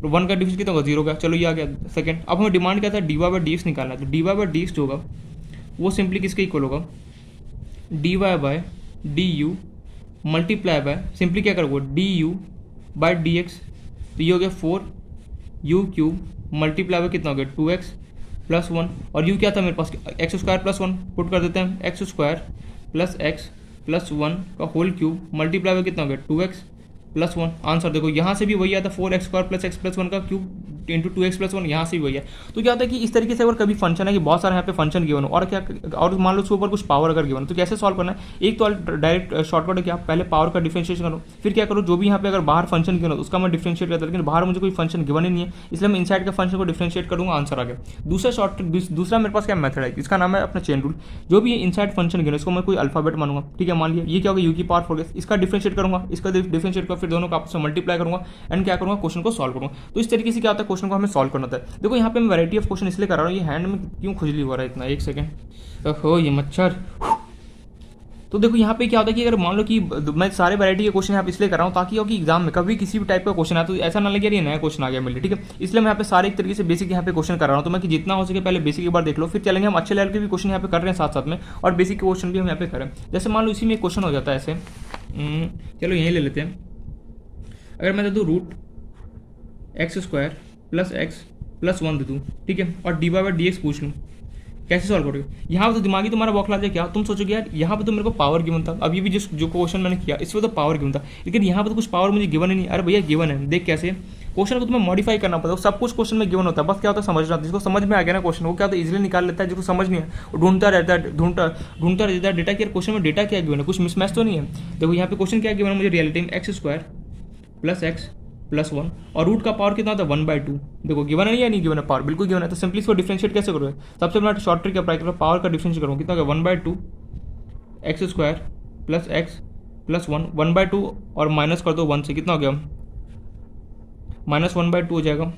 तो 1 का डिफरेंस कितना होगा 0 का। चलो ये आ गया सेकंड। अब हमें डिमांड क्या था, d y by d x निकालना है। तो d y by d x जो होगा वो सिंपली किसके इक्वल होगा, d y by d u multiply by simply क्या करोगे d u by d x, तो ये हो गया 4 यू क्यूब मल्टीप्लाई बाय कितना हो गया 2x प्लस 1, और यू क्या था मेरे पास एक्स स्क्वायर प्लस 1 पुट कर देते हैं, x square plus x plus 1 का होल क्यूब मल्टीप्लाई बाय कितना हो गया 2x प्लस 1। आंसर देखो यहाँ से भी वही आता है 4x square plus x plus 1 का क्यूब इंटू 2x प्लस 1, यहाँ से भी वही है। तो क्या होता है कि इस तरीके से अगर कभी फंक्शन है कि बहुत सारे यहाँ पे फंक्शन गिवन हो और क्या, और मान लो उसके ऊपर कुछ पावर अगर गिवन हो, तो कैसे सॉल्व करना है। एक तो डायरेक्ट शॉर्टकट है कि आप पहले पावर का डिफरेंशिएशन करो, फिर क्या करो जो भी यहाँ पे अगर बाहर फंक्शन गिवन हो उसका मैं डिफरेंशिएट करता, लेकिन बाहर मुझे कोई फंक्शन गिवन ही नहीं है, इसलिए मैं इनसाइड का फंक्शन को डिफरेंशिएट करूँगा, आंसर आ गया। दूसरा मेरे पास क्या मेथड है, इसका नाम है अपना चेन रूल। जो भी इनसाइड फंक्शन गिवन इसको मैं कोई अल्फाबेट मानूंगा, ठीक है, मान लिया ये क्या होगा यू की पावर 4, इसका डिफरेंशिएट करूँगा, इसका डिफरेंशिएट कर फिर दोनों का आपस में मल्टीप्लाई करूँगा एंड क्या करूँगा क्वेश्चन को सॉल्व करूँगा। तो इस तरीके से क्या होता है क्वेश्चन को हमें सॉल्व करना होता है। देखो यहाँ पे मैं वैरायटी ऑफ क्वेश्चन इसलिए कर रहा हूँ, ये हैंड में क्यों खुजली हो रहा है इतना, एक सेकेंड, हो ये मच्छर। तो देखो यहाँ पे क्या होता है कि अगर मान लो कि मैं सारे वैरायटी के क्वेश्चन यहाँ पे इसलिए कर रहा हूँ ताकि कि एग्जाम में कभी किसी भी टाइप का क्वेश्चन आया तो ऐसा ना लगे यार ये नया क्वेश्चन आ गया मेरे लिए, ठीक है। इसलिए मैं यहाँ पे सारे एक तरीके से बेसिक यहाँ पे क्वेश्चन कर रहा हूँ, तो मैं कि जितना हो सके पहले बेसिक एक बार देख लो, फिर चलेंगे हम अच्छे लेवल के भी क्वेश्चन यहाँ पे कर रहे हैं साथ साथ में, और बेसिक क्वेश्चन भी हम यहाँ पे करें। जैसे मान लो इसी में एक क्वेश्चन हो जाता है ऐसे, चलो यहीं ले लेते हैं। अगर मैं दे दूँ root x² plus x plus 1 दे दूँ, ठीक है, और dy/dx पूछ लूँ, कैसे सॉल्व करोगे? यहाँ पे तो दिमागी तुम्हारा बौखला जाए क्या, तुम सोचोगे यार यहाँ पे तो मेरे को पावर गिवन था, अभी भी जो क्वेश्चन मैंने किया इसमें तो पावर गिवन था, लेकिन यहाँ पे तो कुछ पावर मुझे गिवन ही नहीं। अरे भैया गिवन है, देख कैसे क्वेश्चन को तुम्हें मॉडिफाई करना पड़ता है, सब कुछ क्वेश्चन में गिवन होता है, बस क्या होता है समझना। जिसको समझ में आ गया ना क्वेश्चन वो क्या होता है इजीली निकाल लेता है, जिसको समझ नहीं है वो ढूंढता रहता है डेटा कि क्वेश्चन में डेटा क्या गिवन है, कुछ मिसमैच तो नहीं है। देखो यहाँ पे क्वेश्चन क्या गिवन है मुझे, रियलिटी में x² प्लस एक्स प्लस 1 और रूट का पावर कितना होता है 1/2। देखो गिवन है या नहीं गिवन है, पावर बिल्कुल गिवन है, तो सिंपली इसको डिफरेंशिएट कैसे करोगे? सबसे पहले शॉर्ट ट्रिक अप्लाई करो, पावर का डिफरेंशिएट करो कितना होगा 1/2 x² प्लस एक्स प्लस 1, 1/2 और माइनस कर दो 1 से, कितना हो गया -1/2 हो जाएगा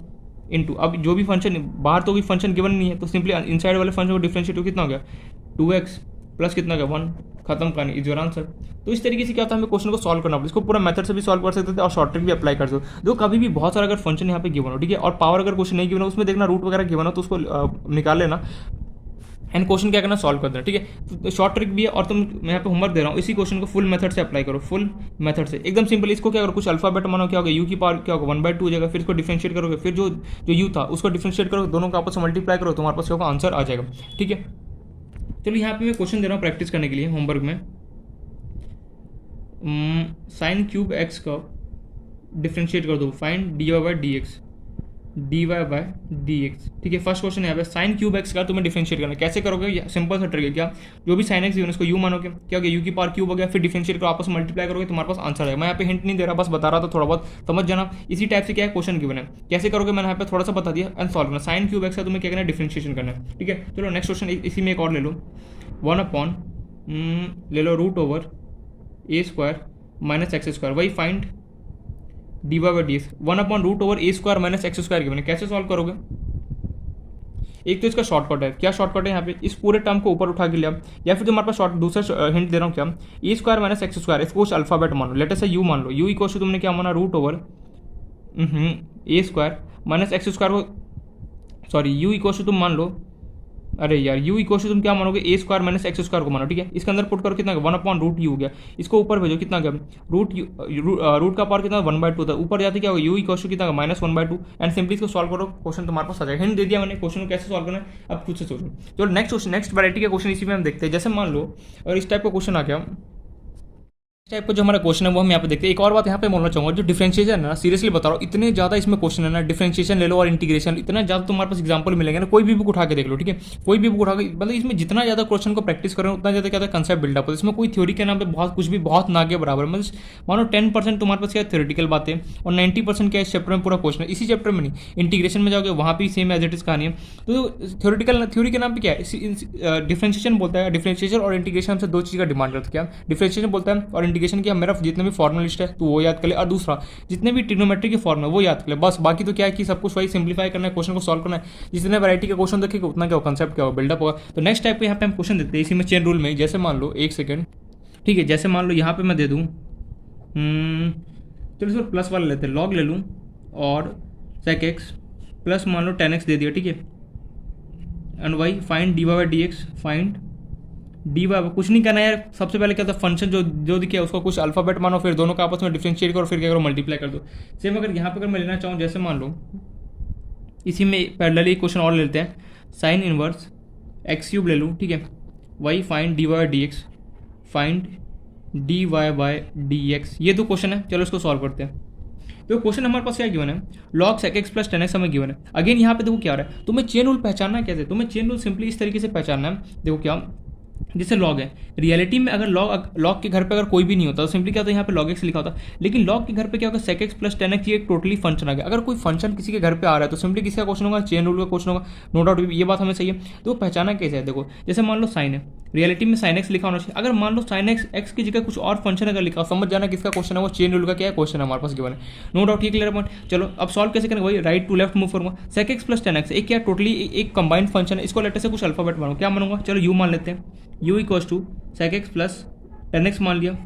इंटू, अब जो भी फंक्शन बाहर तो कोई फंक्शन गिवन नहीं है तो सिंपली इनसाइड वाले फंक्शन को डिफरेंशिएट हो, कितना हो गया 2x प्लस कितना गया 1, खत्म कहानी, इज योर आंसर। तो इस तरीके से क्या होता है हमें क्वेश्चन को सॉल्व करना पड़ता है, इसको पूरा मेथड से भी सॉल्व कर सकते थे और शॉर्ट ट्रिक भी अप्लाई कर सकते हो। देखो कभी भी बहुत सारा अगर फंक्शन यहाँ पे गिवन हो, ठीक है, और पावर अगर क्वेश्चन नहीं गिवन हो उसमें देखना रूट वगैरह गिवन हो तो उसको निकाल लेना एंड क्वेश्चन क्या करना सॉल्व कर देना, ठीक है। तो शॉर्ट ट्रिक भी है और तुम मैं यहाँ पे होमवर्क दे रहा हूँ, इसी क्वेश्चन को फुल मेथड से अप्लाई करो, फुल मेथड से एकदम सिंपल। इसको क्या करो, कुछ अल्फाबेट मानो, क्या होगा u की पावर क्या होगा 1/2 हो जाएगा, फिर इसको डिफरेंशिएट करोगे, फिर जो u था उसको डिफरेंशिएट करो, दोनों का आपस में मल्टीप्लाई करो, तुम्हारे पास क्या होगा आंसर आ जाएगा, ठीक है। चलो यहाँ पे मैं क्वेश्चन दे रहा हूँ प्रैक्टिस करने के लिए होमवर्क में, साइन क्यूब एक्स का डिफरेंशिएट कर दो, फाइंड dy/dx, ठीक है। फर्स्ट क्वेश्चन यहाँ पे साइन क्यूब एक्स का तुम्हें डिफरेंशिएट करना, कैसे करोगे? सिंपल सा ट्रिक है, क्या जो भी साइन एक्स है उसको यू मानोगे, क्या हो गया u की पावर क्यूब हो गया, फिर डिफरेंशिएट करो, आपस में मल्टीप्लाई करोगे, तुम्हारे पास आंसर है। मैं यहाँ पे हिंट नहीं दे रहा, बस बता रहा था, थोड़ा बहुत समझ जाना। इसी टाइप से क्या है क्वेश्चन गिवन है, कैसे करोगे मैंने यहाँ पे थोड़ा सा बता दिया एंड सॉल्व करना। साइन क्यूब एक्स का तुम्हें क्या करना है डिफरेंशिएशन करना है, ठीक है। चलो नेक्स्ट क्वेश्चन इसी में एक और ले लो, 1/, ले लो √a² माइनस x², वही find dy/dx, 1/√a² minus x² given है, कैसे सॉल्व करोगे? एक तो इसका शॉर्टकट है, क्या शॉर्टकट है यहाँ पे, इस पूरे टर्म को ऊपर उठा के लिया, या फिर तुम्हारे पास शॉर्ट दूसरा हिंट दे रहा हूँ क्या, a² माइनस x², इसको कुछ अल्फाबेट मान लो, लेट अस से u मान लो, u इक्वल टू तुमने क्या माना √a² माइनस x² को, सॉरी u इक्वल टू तुम मान लो, अरे यार u इक्वल टू तुम क्या मानोगे a² माइनस x² को मानो, ठीक है। इसके अंदर पुट करो, कितना 1/√u हो गया, इसको ऊपर भेजो, कितना गया रूट का पावर कितना 1/2 था, ऊपर जाते क्या होगा u इक्वल टू कितना -1/2 एंड सिंपली इसको सॉल्व करो, क्वेश्चन तुम्हारे पास आ जाएगा। हिंट दे दिया मैंने, क्वेश्चन को कैसे सॉल्व करना है अब खुद से सोचो। चलो नेक्स्ट वैरायटी का क्वेश्चन इसी में हम देखते हैं। जैसे मान लो अगर इस टाइप का क्वेश्चन आ गया, टाइप का जो हमारा क्वेश्चन है वो हम यहाँ पे देखते हैं। एक और बात यहाँ पे बोलना चाहूँगा, जो डिफरेंशिएशन है ना, सीरियसली बता रहा हूँ, इतने ज़्यादा इसमें क्वेश्चन है ना, डिफरेंशिएशन ले लो और इंटीग्रेशन, इतना ज़्यादा तुम्हारे पास एग्जांपल मिलेंगे ना, कोई भी बुक उठा के देख लो, ठीक है, कोई भी बुक उठा के, मतलब इसमें जितना ज़्यादा क्वेश्चन को प्रैक्टिस करें उतना ज़्यादा क्या होता है कंसेप्ट बिल्डअप होता है। इसमें कोई थ्योरी के नाम पे बहुत कुछ भी बहुत ना के बराबर, मतलब मानो 10% तुम्हारे पास क्या थ्योरेटिकल बातें और 90% क्या इस चैप्टर में पूरा क्वेश्चन है। इसी चैप्टर में नहीं, इंटीग्रेशन में जाओगे वहाँ भी सेम एज इट इज कहानी है। तो थ्योरी के नाम पे क्या है, डिफरेंशिएशन बोलता है, डिफरेंशिएशन और इंटीग्रेशन से दो चीज़ का डिमांड करता है। क्या डिफरेंशिएशन बोलता है और इंटीग्रेशन क्या, मेरा जितने भी फॉर्मूला लिस्ट है तो वो याद कर ले, और दूसरा जितने भी ट्रिग्नोमेट्री के फॉर्मूला वो याद कर ले, बस। बाकी तो क्या है कि सब कुछ वही सिंप्लीफाई करना है, क्वेश्चन को सॉल्व करना है। जितने वैरायटी का क्वेश्चन देखेगा उतना क्या कंसेप्ट क्या होगा, बिल्डअप होगा। तो नेक्स्ट टाइप पे यहाँ पे हम क्वेश्चन देते हैं इसी में चेन रूल में। जैसे मान लो, एक सेकेंड, ठीक है, जैसे मान लो यहाँ पे मैं दे दूँ, चलो सर प्लस वाला लेते हैं, लॉग ले लूँ और sec x प्लस मान लो 10x दे दिया, ठीक है, and y find dy/dx, find dy, कुछ नहीं करना यार, सबसे पहले क्या था फंक्शन जो दिखे उसको कुछ अल्फाबेट मानो, फिर दोनों का आपस में डिफरेंशिएट करो, फिर क्या करो मल्टीप्लाई कर दो। सेम अगर यहाँ पे अगर मैं लेना चाहूँ, जैसे मान लो इसी में पैरेलली क्वेश्चन और लेते हैं, साइन इनवर्स x³ ले लूँ, ठीक है, Y find dy/dx, find dy/dx, ये दो क्वेश्चन है। चलो इसको सॉल्व करते हैं। तो क्वेश्चन हमारे पास क्या गिवन है, log sec x plus 10x हमें गिवन है। अगेन यहाँ पे देखो क्या हो रहा है, तुम्हें चेन रूल पहचानना कैसे, तुम्हें चेन रूल सिंपली इस तरीके से पहचानना है। देखो क्या, जैसे लॉग है, रियलिटी में अगर लॉग के घर पे अगर कोई भी नहीं होता तो सिंपली क्या होता है, यहाँ पे लॉग एक्स लिखा होता। लेकिन लॉग के घर पे क्या होगा, सेक एक्स प्लस 10x, ये एक टोटली फंक्शन आ गया। अगर कोई फंक्शन किसी के घर पे आ रहा है तो सिंपली किसका क्वेश्चन होगा, चेन रूल का क्वेश्चन होगा, नो डाउट, ये बात हमें सही है। तो पहचाना कैसे है, देखो जैसे मान लो साइन है, रियलिटी में साइन एक्स लिखा होना चाहिए। अगर मान लो साइन एक्स की जगह कुछ और फंक्शन अगर लिखा हो, समझ जाना किसका क्वेश्चन है, वो चेन रूल का क्या है क्वेश्चन है हमारे पास गिवन है, नो डाउट, ये क्लियर पॉइंट। चलो अब सॉल्व कैसे करेंगे, वही राइट टू लेफ्ट मूव करूंगा। सेक एक्स प्लस 10x एक क्या टोटली एक कंबाइंड फंक्शन है, इसको लेटर से कुछ अल्फाबेट मानूंगा, क्या मानूंगा, चलो यू मान लेते हैं, u equals to sec x plus 10x मान लिया।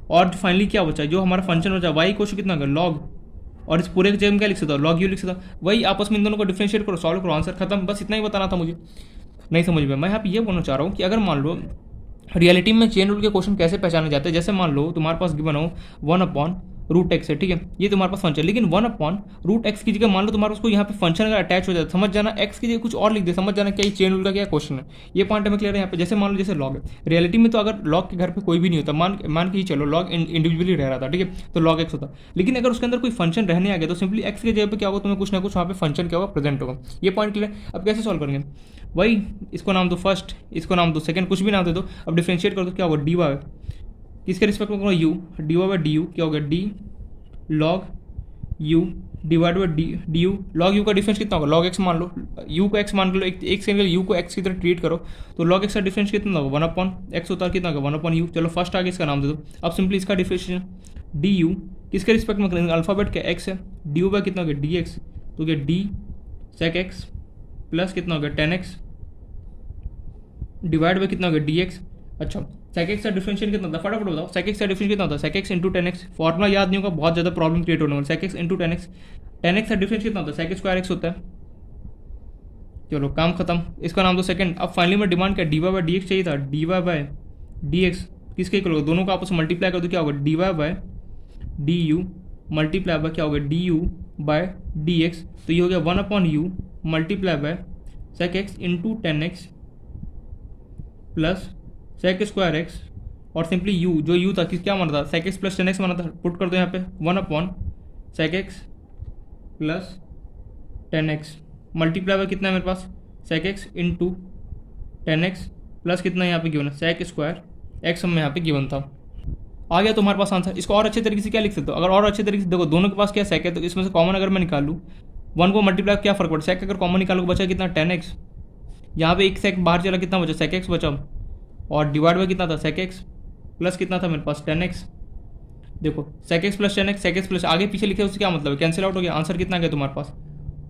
और फाइनली क्या बचा, जो हमारा फंक्शन बचा वाई इक्वल्स टू कितना होगा, लॉग, और इस पूरे जगह में क्या लिख सकता हूँ, लॉग यू लिख सकता हूँ। वही आपस में इन दोनों को डिफरेंशिएट करो, सॉल्व करो, आंसर खत्म। बस इतना ही बताना था मुझे, नहीं समझ में। मैं यहाँ पे ये बोलना चाह रहा हूँ कि अगर मान लो रियलिटी में चेन रूल के क्वेश्चन कैसे पहचाने जाते हैं, जैसे मान लो तुम्हारे पास गिवन हो 1/√x है, ठीक है, ये तुम्हारे पास फंक्शन, लेकिन 1/√x की जगह मान लो तुम्हारे उसको यहाँ पे फंक्शन अगर अटैच हो जाए, समझ जाना x की जगह कुछ और लिख दे, समझ जाना क्या ये चेन रूल का क्या क्वेश्चन है। ये पॉइंट हमें क्लियर है यहाँ पे। जैसे मान लो जैसे लॉग है, रियलिटी में तो अगर लॉग के घर पे कोई भी नहीं होता, मान के ही चलो लॉग इंडिविजुअली रह रहा था, ठीक है, तो लॉग एक्स होता। लेकिन अगर उसके अंदर कोई फंक्शन रहने आ गया तो सिंपली एक्स की जगह पे क्या होगा, तुम्हें कुछ ना कुछ वहाँ पे फंक्शन क्या होगा, प्रेजेंट होगा। ये पॉइंट क्लियर। अब कैसे सॉल्व करेंगे, वही इसको नाम दो फर्स्ट, इसको नाम दो सेकंड, कुछ भी नाम दे दो। अब डिफरेंशिएट कर दो, क्या होगा, डी वाई, किसके रिस्पेक्ट में करो, u, d y by d u, क्या होगा, d log u divide by d u. Log u का डिफरेंस कितना होगा, लॉग एक्स मान लो, यू को एक्स मान लो, एक सेकंड यू को एक्स की तरह ट्रीट करो, तो लॉग एक्स का डिफरेंस कितना होगा, 1/x होता है, कितना होगा, 1/u। चलो फर्स्ट आगे इसका नाम दे दो। अब सिंपली इसका डिफरेंशिएशन डी यू किसके रिस्पेक्ट में करेंगे, अल्फाबेट क्या एक्स है, डी यू बाई कितना होगा, डी एक्स, तो क्या डी सेक एक्स प्लस कितना होगा 10x डिवाइड बाई कितना होगा डी एक्स। अच्छा सेक एक्स का डिफरेंशिएशन कितना होता है, फटाफट बताओ, सेक एक्स का डिफरेंशिएशन कितना होता है, सेक एक्स इंटू 10x, फॉर्मुला याद नहीं होगा, बहुत ज़्यादा प्रॉब्लम क्रिएट होने वाला। सेक एक्स इंटू 10x, 10x का डिफरेंस कितना होता है, सेक स्क्वायर एक्स होता है। चलो काम खत्म, इसका नाम दो सेकंड। अब फाइनली मैं डिमांड क्या, d y by d x चाहिए था, d y by d x किसके इक्वल होगा, दोनों का आपस में मल्टीप्लाई कर दो, क्या होगा, d y by d u multiply by क्या होगा, d u by d x. तो ये हो गया 1/u multiply by sec x into 10x plus sec square x, और सिंपली u, जो u था किस क्या माना था, सेक एक्स प्लस 10x माना था, पुट कर दो यहाँ पे 1/sec x plus 10x multiply by कितना है मेरे पास, sec x into 10x plus कितना यहाँ पे गिवन है, सेक स्क्वायर एक्स हमें यहाँ पे गिवन था। आ गया तुम्हारे पास आंसर। इसको और अच्छे तरीके से क्या लिख सकते हो, अगर और अच्छे तरीके से देखो, दोनों के पास क्या सेक है, तो इसमें से कॉमन अगर मैं निकाल लूँ 1 को मल्टीप्लाई क्या फर्क पड़ता है, सेक अगर कॉमन निकालो बचा कितना 10x, यहाँ पे एक सेक बाहर चला कितना बचा, सेक एक्स बचा, और डिवाइड बाय कितना था, सेक एक्स प्लस कितना था मेरे पास 10x। देखो sec x plus 10x, sec x plus आगे पीछे लिखे उससे क्या मतलब है, कैंसिल आउट हो गया, आंसर कितना गया तुम्हारे पास,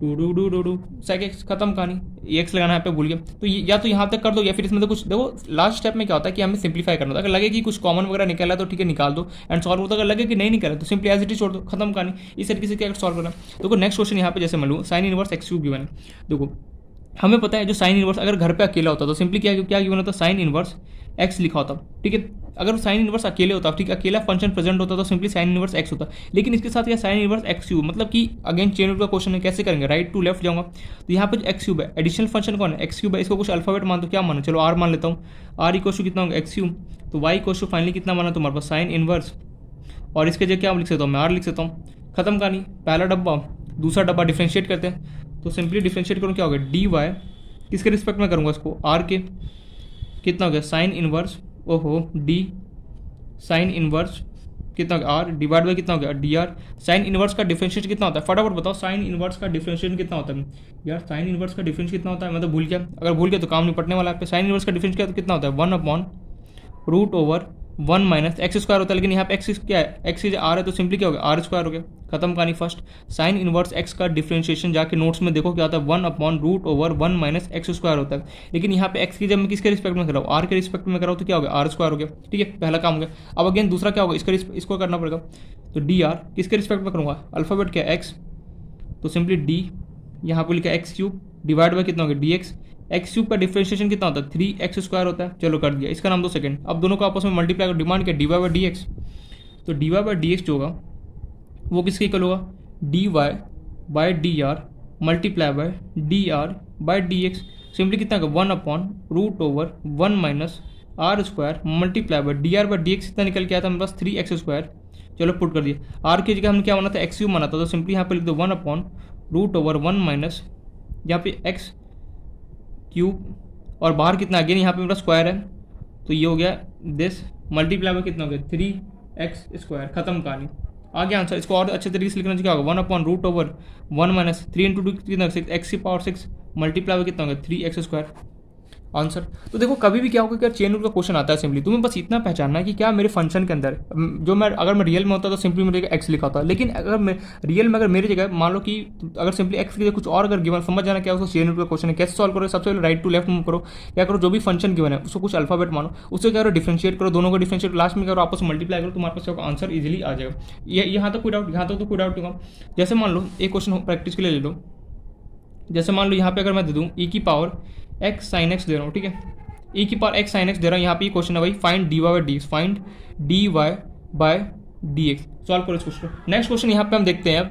डू सेक एक्स, खत्म कहानी। एक्स लगाना यहाँ पे भूल गया, तो या तो यहाँ तक कर दो, या फिर इसमें तो कुछ देखो लास्ट स्टेप में क्या होता है कि हमें सिंप्लीफाई करना होता है। अगर लगे कि कुछ कॉमन वगैरह निकला तो ठीक है निकाल दो एंड सॉल्व होता है, अगर लगे कि नहीं निकला तो सिंपली एज इट इज छोड़ दो, खत्म कहानी। इस तरीके से क्या सॉल्व करना। देखो नेक्स्ट क्वेश्चन यहाँ पे जैसे मैं लूँ sine inverse x cube given है। देखो हमें पता है जो साइन इनवर्स अगर घर पे अकेला होता तो सिंपली क्या गिवन होता, साइन इनवर्स एक्स लिखा होता, ठीक है। अगर साइन इनवर्स अकेले होता, ठीक है, अकेला फंक्शन प्रेजेंट होता तो सिंपली साइन इनवर्स एक्स होता। लेकिन इसके साथ क्या साइन इनवर्स एक्स क्यूब, मतलब कि अगेन चेन रूल का क्वेश्चन है, कैसे करेंगे, राइट टू लेफ्ट जाऊंगा, तो यहाँ पे एक्स क्यूब है, एडिशनल फंक्शन कौन है, एक्स क्यूब है, इसको कुछ अल्फाबेट मान दो, क्या मानो, चलो आर मान लेता हूँ, आर इक्वल टू कितना होगा एक्स क्यूब, तो वाई इक्वल टू फाइनली कितना माना तुम्हारे पास साइन इनवर्स, और इसके जगह क्या लिख सकता हूँ मैं, आर लिख सकता हूँ, खत्म कहानी। पहला डब्बा दूसरा डब्बा डिफ्रेंशिएट करते हैं, तो सिंपली डिफ्रेंशिएट करूँ क्या होगा, डी वाई किसके रिस्पेक्ट में करूँगा इसको, आर के, कितना हो गया साइन इनवर्स, ओहो डी साइन इनवर्स कितना हो गया आर डिवाइड बाई कितना हो गया डी आर। साइन इनवर्स का डिफरेंशिएशन कितना होता है, फटाफट बताओ, साइन इनवर्स का डिफरेंशिएशन कितना होता है यार, साइन इनवर्स का डिफरेंस कितना होता है, मैं तो भूल गया, अगर भूल गया तो काम निपटने वाला है। साइन इनवर्स का डिफरेंस कितना होता है, 1/√1 माइनस एक्स स्क्वायर होता है, लेकिन यहाँ पे एक्स क्या है, एक्स आर है, तो सिंपली क्या हो गया आर स्क्वायर हो गया, खत्म कहानी। फर्स्ट साइन इनवर्स एक्स का डिफरेंशिएशन जाके नोट्स में देखो क्या होता है, 1/√1 माइनस एक्स स्क्वायर होता है, लेकिन यहाँ पे एक्स की जब मैं किसके रिस्पेक्ट में कराऊँ, आर के रिस्पेक्ट में कराऊँ तो क्या हो गया आर स्क्वायर हो गया, ठीक है, पहला काम हो गया। अब अगेन दूसरा क्या होगा, इसको करना पड़ेगा, तो डी आर किसके रिस्पेक्ट में करूँगा, अल्फाबेट क्या एक्स, तो सिंपली डी यहाँ पर लिखा एक्स क्यूब डिवाइड बाई कितना हो गया डी एक्स। एक्स क्यूब का डिफरेंशिएशन कितना होता है, 3x स्क्वायर होता है, चलो कर दिया, इसका नाम दो सेकंड। अब दोनों को आपस में मल्टीप्लाई कर डिमांड क्या, d y by d x, तो d y by d x जो होगा वो किसके इक्वल होगा, d y by d r multiply by d r by d x. Simply कितना होगा 1/√1 minus r square multiply by d r by d x, कितना निकल के आया था मेरे पास 3x स्क्वायर, चलो पुट कर दिया। आर की जगह हमने क्या माना था, एक्स क्यूब माना था, तो सिंपली यहाँ पे लिख दो 1/√1 माइनस यहाँ पे एक्स क्यूब, और बाहर कितना अगेन यहाँ पे मेरा स्क्वायर है, तो ये हो गया दिस, मल्टीप्लाई में कितना हो गया 3x², खत्म कहानी। आगे आंसर, इसको और अच्छे तरीके से लिखना चाहिए, क्या होगा 1/√1 माइनस 3 इंटू 2 कितना 6 x⁶, मल्टीप्लाई में कितना होगा 3x², आंसर। तो देखो कभी भी क्या होगा कि चेन रूल का क्वेश्चन आता है सिंपली तुम्हें बस इतना पहचानना है कि क्या मेरे फंक्शन के अंदर जो मैं अगर मैं रियल में होता तो सिंपली मेरे एक्स लिखा होता, लेकिन अगर मैं रियल में अगर मेरी जगह मान लो कि अगर सिंपली एक्स की जगह कुछ और अगर गिवन, समझ जाना क्या उसको चेन रूल का क्वेश्चन है, कैसे सॉल्व करो, सबसे पहले राइट टू लेफ्ट मूव करो, क्या करो जो भी फंक्शन गिवन है उसको कुछ अल्फाबेट मानो, उससे क्या करो डिफरेंशिएट करो, दोनों को डिफरेंशिएट, लास्ट में करो आपस में मल्टीप्लाई करो, तुम्हारे पास आंसर इजीली आ जाएगा। ये यहाँ तक कोई डाउट, यहाँ तक तो कोई डाउट नहीं होगा। जैसे मान लो एक क्वेश्चन प्रैक्टिस के लिए ले लो, जैसे मान लो यहाँ पे अगर मैं दे दूँ e की पावर x sin x दे रहा हूँ, ठीक है, e की पावर x sin x दे रहा हूँ, यहाँ पे क्वेश्चन है भाई find dy by dx, find dy by dx, solve करो इस क्वेश्चन। नेक्स्ट क्वेश्चन यहाँ पे हम देखते हैं